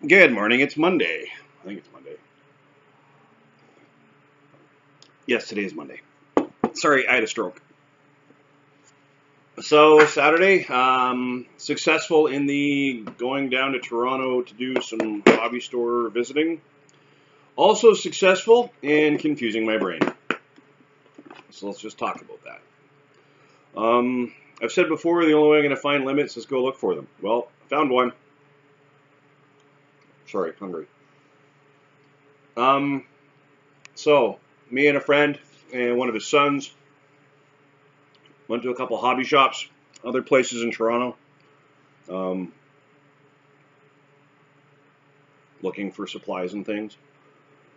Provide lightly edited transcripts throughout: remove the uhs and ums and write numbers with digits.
Good morning, it's Monday. I think it's Monday. Yes, today is Monday. Sorry, I had a stroke. So, Saturday, successful in the going down to Toronto to do some hobby store visiting. Also successful in confusing my brain. So let's just talk about that. I've said before, the only way I'm going to find limits is go look for them. Well, I found one. Sorry, hungry. So, me and a friend and one of his sons went to a couple hobby shops, other places in Toronto, looking for supplies and things.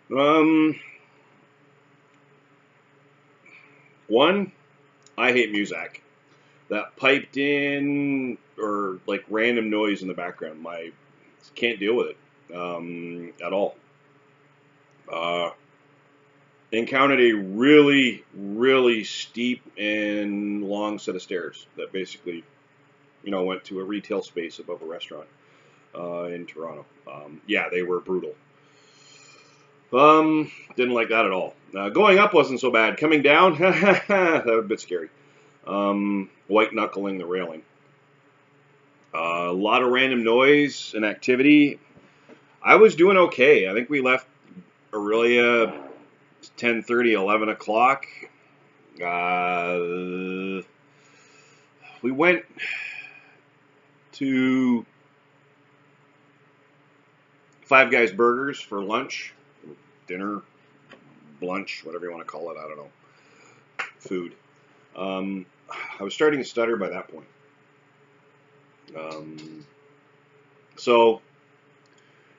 One, I hate music. That piped in or like random noise in the background, I can't deal with it at all. Encountered a really, really steep and long set of stairs that basically, went to a retail space above a restaurant in Toronto. Yeah, they were brutal. Didn't like that at all. Going up wasn't so bad. Coming down, that was a bit scary. White knuckling the railing. A lot of random noise and activity. I was doing okay. I think we left Aurelia 10:30, 11 o'clock. We went to Five Guys Burgers for lunch, dinner, lunch, whatever you want to call it. I don't know. Food. I was starting to stutter by that point. So,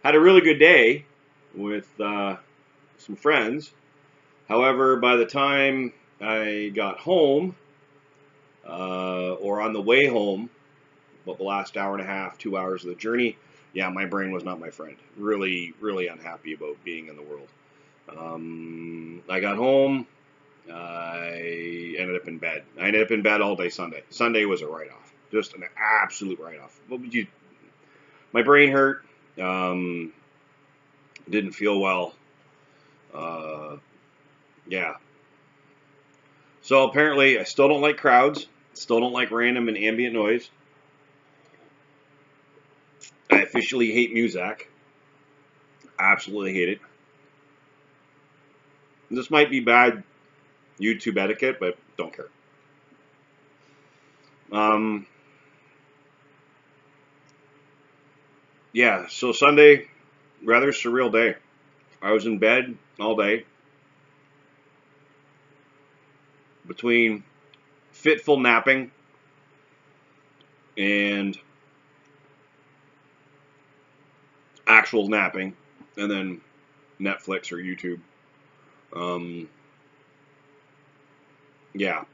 had a really good day with some friends. However, by the time I got home, or on the way home, about the last hour and a half, 2 hours of the journey, yeah, my brain was not my friend. Really, really unhappy about being in the world. I got home. I ended up in bed. I ended up in bed all day Sunday. Sunday was a write-off. Just an absolute write-off. My brain hurt. Didn't feel well. Yeah. So apparently I still don't like crowds. Still don't like random and ambient noise. I officially hate music. Absolutely hate it. This might be bad YouTube etiquette, but don't care. Yeah, so Sunday, rather surreal day. I was in bed all day. Between fitful napping and actual napping, and then Netflix or YouTube. Yeah.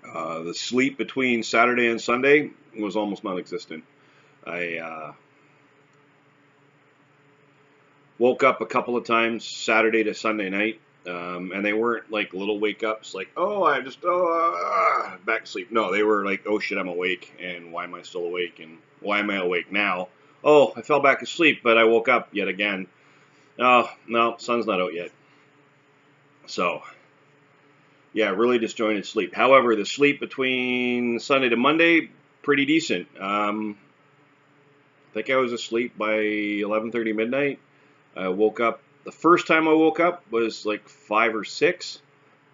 The sleep between Saturday and Sunday was almost non-existent. I woke up a couple of times Saturday to Sunday night, and they weren't like little wake ups, like, oh, I just, back to sleep. No, they were like, oh shit, I'm awake, and why am I still awake, and why am I awake now? Oh, I fell back asleep, but I woke up yet again. Oh, no, sun's not out yet. So, yeah, really disjointed sleep. However, the sleep between Sunday to Monday, pretty decent. I think I was asleep by 11:30 midnight. I woke up. The first time I woke up was like 5 or 6.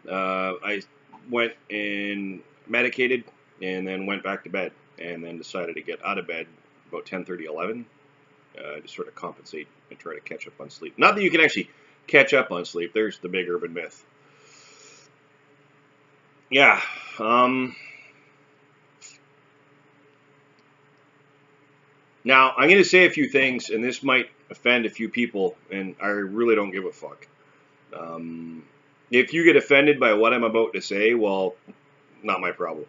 I went and medicated and then went back to bed and then decided to get out of bed about 10:30, 11 to sort of compensate and try to catch up on sleep. Not that you can actually catch up on sleep. There's the big urban myth. Yeah. Now, I'm going to say a few things, and this might offend a few people, and I really don't give a fuck. If you get offended by what I'm about to say, well, not my problem.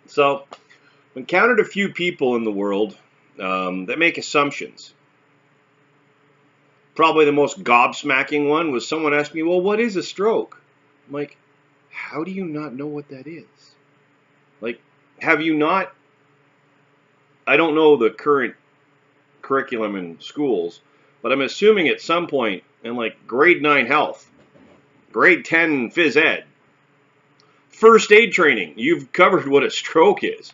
So, I've encountered a few people in the world that make assumptions. Probably the most gobsmacking one was someone asked me, well, what is a stroke? I'm like, how do you not know what that is? Like, have you not I don't know the current curriculum in schools, but I'm assuming at some point in like grade 9 health, grade 10 phys ed, first aid training, you've covered what a stroke is.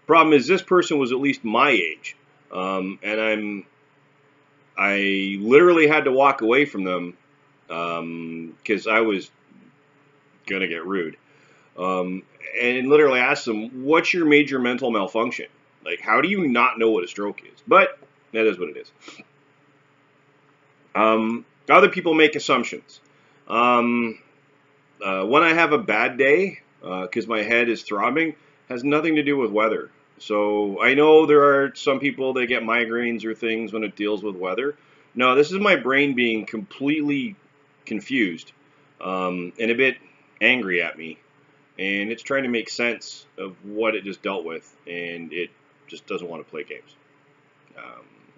Problem is, this person was at least my age, and I literally had to walk away from them because I was gonna get rude, and literally asked them, "What's your major mental malfunction? Like, how do you not know what a stroke is?" But that is what it is. Other people make assumptions. When I have a bad day, because my head is throbbing, has nothing to do with weather. So I know there are some people that get migraines or things when it deals with weather. No, this is my brain being completely confused and a bit angry at me. And it's trying to make sense of what it just dealt with. And it just doesn't want to play games.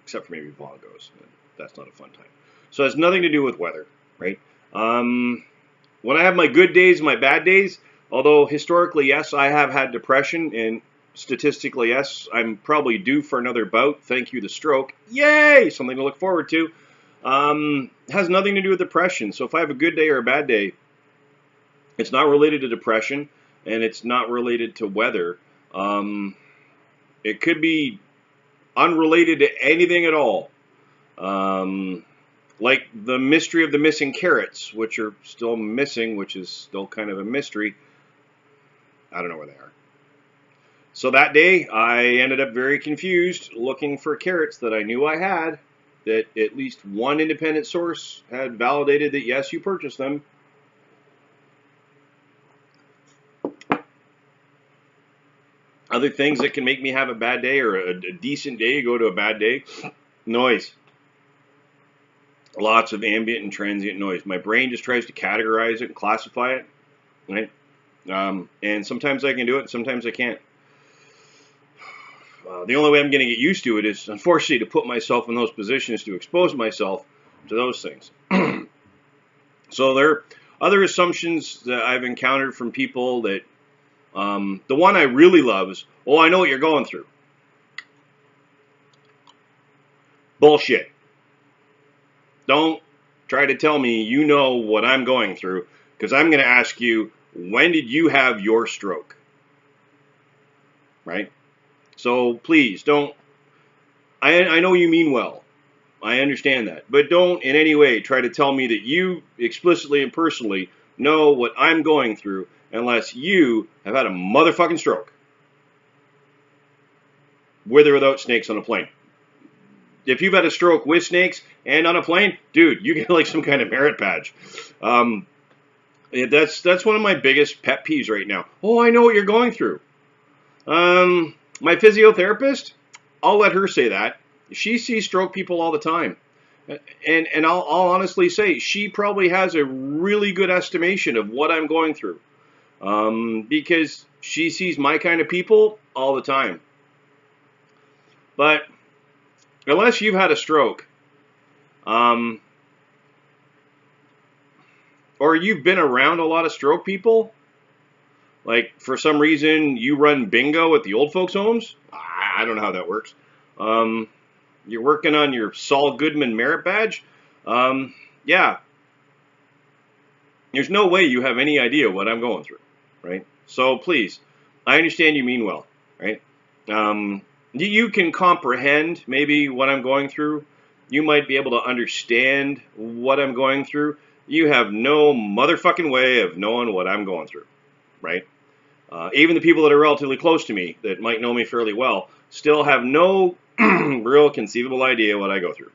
Except for maybe bongos. That's not a fun time. So it has nothing to do with weather, right? When I have my good days and my bad days, although historically, yes, I have had depression, and statistically, yes, I'm probably due for another bout. Thank you, the stroke. Yay! Something to look forward to. Has nothing to do with depression. So if I have a good day or a bad day, it's not related to depression, and it's not related to weather. It could be unrelated to anything at all. Like the mystery of the missing carrots, which are still missing, which is still kind of a mystery. I don't know where they are. So that day, I ended up very confused looking for carrots that I knew I had, that at least one independent source had validated that, yes, you purchased them. Other things that can make me have a bad day or a decent day go to a bad day. Noise. Lots of ambient and transient noise. My brain just tries to categorize it and classify it, right? And sometimes I can do it, sometimes I can't. The only way I'm going to get used to it is, unfortunately, to put myself in those positions to expose myself to those things. So there are other assumptions that I've encountered from people that the one I really love is, "Oh, I know what you're going through." Bullshit. Don't try to tell me you know what I'm going through, because I'm going to ask you, when did you have your stroke? Right? So please don't. I know you mean well. I understand that. But don't in any way try to tell me that you explicitly and personally know what I'm going through unless you have had a motherfucking stroke. With or without snakes on a plane. If you've had a stroke with snakes and on a plane, dude, you get like some kind of merit badge. That's one of my biggest pet peeves right now. Oh, I know what you're going through. My physiotherapist, I'll let her say that. She sees stroke people all the time. And I'll honestly say she probably has a really good estimation of what I'm going through. Because she sees my kind of people all the time. But unless you've had a stroke, or you've been around a lot of stroke people, like for some reason you run bingo at the old folks' homes, I don't know how that works. You're working on your Saul Goodman merit badge, yeah. There's no way you have any idea what I'm going through, right? So please, I understand you mean well, right? You can comprehend maybe what I'm going through. You might be able to understand what I'm going through. You have no motherfucking way of knowing what I'm going through, right? Even the people that are relatively close to me that might know me fairly well still have no real conceivable idea what I go through,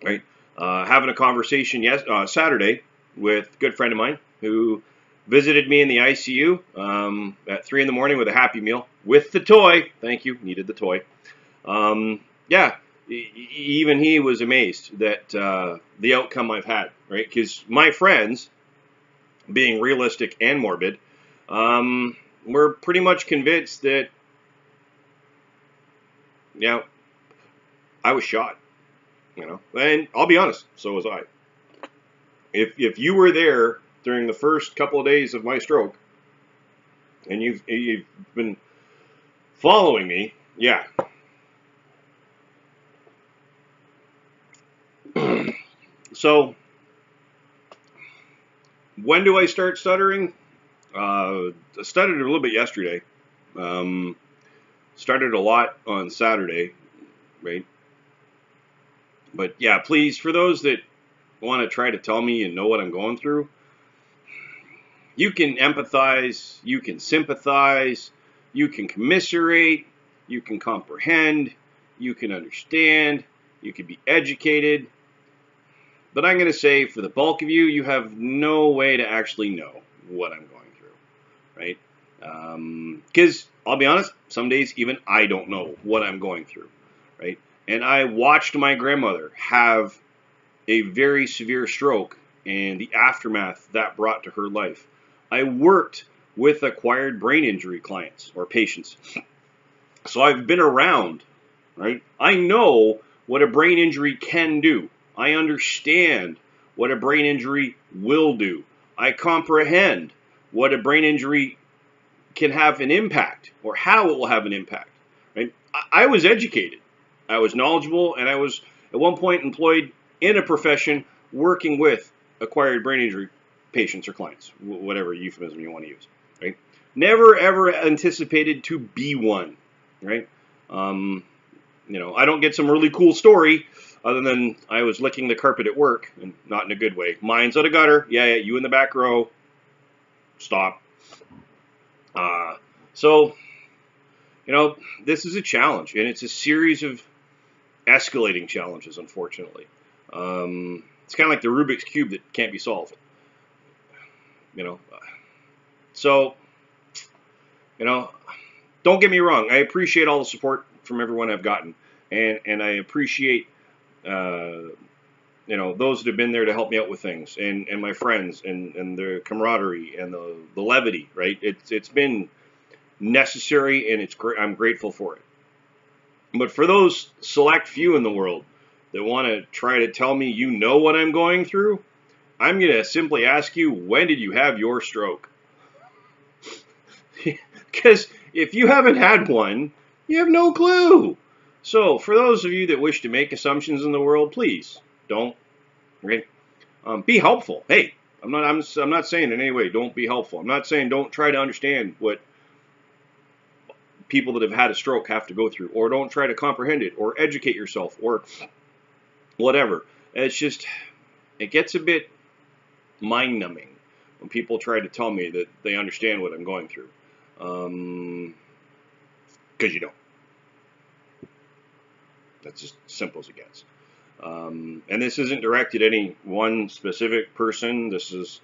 right? Having a conversation Saturday with a good friend of mine who visited me in the ICU at 3 in the morning with a Happy Meal with the toy. Thank you, needed the toy. Yeah, even he was amazed that the outcome I've had, right? Because my friends, being realistic and morbid, were pretty much convinced that, yeah, I was shot, you know. And I'll be honest, so was I. If you were there during the first couple of days of my stroke, and you've been following me, Yeah. So, when do I start stuttering? I stuttered a little bit yesterday. Um, Started a lot on Saturday, right? But yeah, please, for those that want to try to tell me and know what I'm going through, you can empathize, you can sympathize, you can commiserate, you can comprehend, you can understand, you can be educated. But I'm going to say for the bulk of you, you have no way to actually know what I'm going through, right? Because I'll be honest, some days even I don't know what I'm going through, right? And I watched my grandmother have a very severe stroke and the aftermath that brought to her life. I worked with acquired brain injury clients or patients. So I've been around, right? I know what a brain injury can do. I understand what a brain injury will do. I comprehend what a brain injury can have an impact or how it will have an impact, right? I was educated. I was knowledgeable, and I was at one point employed in a profession working with acquired brain injury patients or clients, whatever euphemism you want to use, right? Never ever anticipated to be one, right? Um, I don't get some really cool story other than I was licking the carpet at work, and not in a good way. Mine's out of gutter. Yeah, yeah, you in the back row. Stop. Uh, so, this is a challenge, and it's a series of escalating challenges, unfortunately. It's kind of like the Rubik's Cube that can't be solved, you know. So, you know, don't get me wrong. I appreciate all the support from everyone I've gotten, and I appreciate, those that have been there to help me out with things, and my friends, and the camaraderie, and the levity, right? It's been necessary, and I'm grateful for it. But for those select few in the world that want to try to tell me you know what I'm going through, I'm going to simply ask you, when did you have your stroke? Because if you haven't had one, you have no clue. So, for those of you that wish to make assumptions in the world, please don't. Okay? Be helpful. Hey, I'm not saying in any way don't be helpful. I'm not saying don't try to understand what people that have had a stroke have to go through, or don't try to comprehend it, or educate yourself, or whatever. It's just, it gets a bit mind numbing when people try to tell me that they understand what I'm going through. Because you don't. That's just simple as it gets. And this isn't directed at any one specific person. This is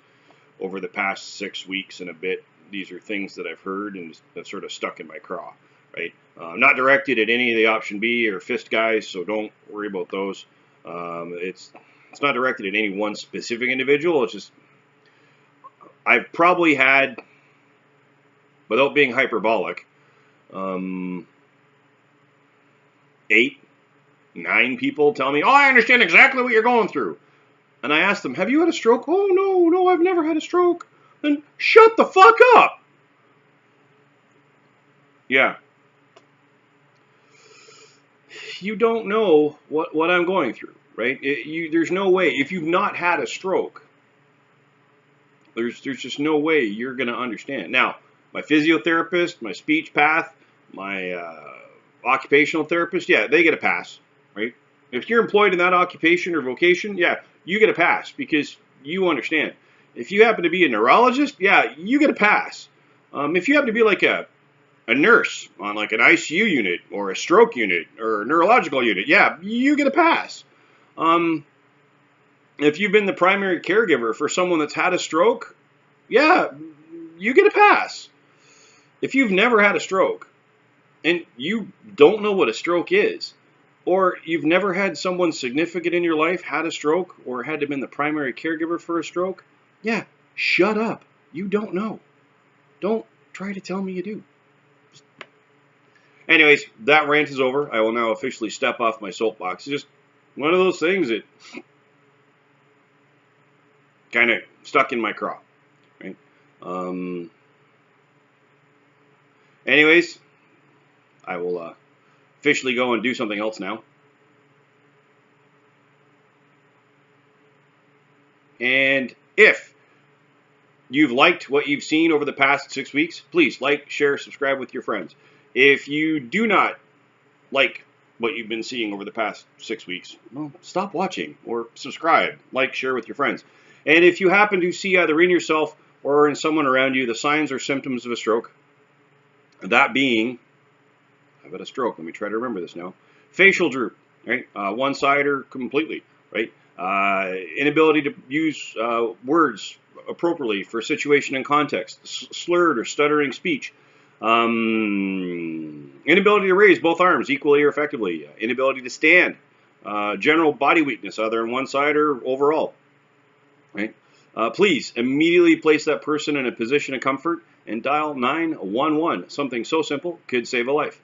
over the past 6 weeks and a bit. These are things that I've heard and that sort of stuck in my craw, right? Not directed at any of the option B or fist guys, so don't worry about those. It's not directed at any one specific individual. It's just I've probably had, without being hyperbolic, 8, 9 people tell me, "Oh, I understand exactly what you're going through." And I ask them, "Have you had a stroke?" "Oh, no, I've never had a stroke." Then shut the fuck up. Yeah. You don't know what I'm going through, right? There's no way. If you've not had a stroke, there's just no way you're going to understand. Now, my physiotherapist, my speech path, my occupational therapist, yeah, they get a pass, right? If you're employed in that occupation or vocation, yeah, you get a pass because you understand. If you happen to be a neurologist, yeah, you get a pass. If you happen to be like a nurse on like an ICU unit or a stroke unit or a neurological unit, yeah, you get a pass. If you've been the primary caregiver for someone that's had a stroke, yeah, you get a pass. If you've never had a stroke and you don't know what a stroke is, or you've never had someone significant in your life had a stroke or had to been the primary caregiver for a stroke, yeah, shut up. You don't know. Don't try to tell me you do. Anyways, that rant is over. I will now officially step off my soapbox. It's just one of those things that kind of stuck in my craw. Right? Anyways, I will officially go and do something else now. And if you've liked what you've seen over the past 6 weeks, please like, share, subscribe with your friends. If you do not like what you've been seeing over the past 6 weeks, well, stop watching or subscribe, like, share with your friends. And if you happen to see either in yourself or in someone around you the signs or symptoms of a stroke, that being, I've had a stroke, let me try to remember this now, facial droop, right? One side or completely, right? Inability to use words appropriately for situation and context, slurred or stuttering speech, inability to raise both arms equally or effectively, inability to stand, general body weakness either on one side or overall, right? Please immediately place that person in a position of comfort and dial 911. Something so simple could save a life.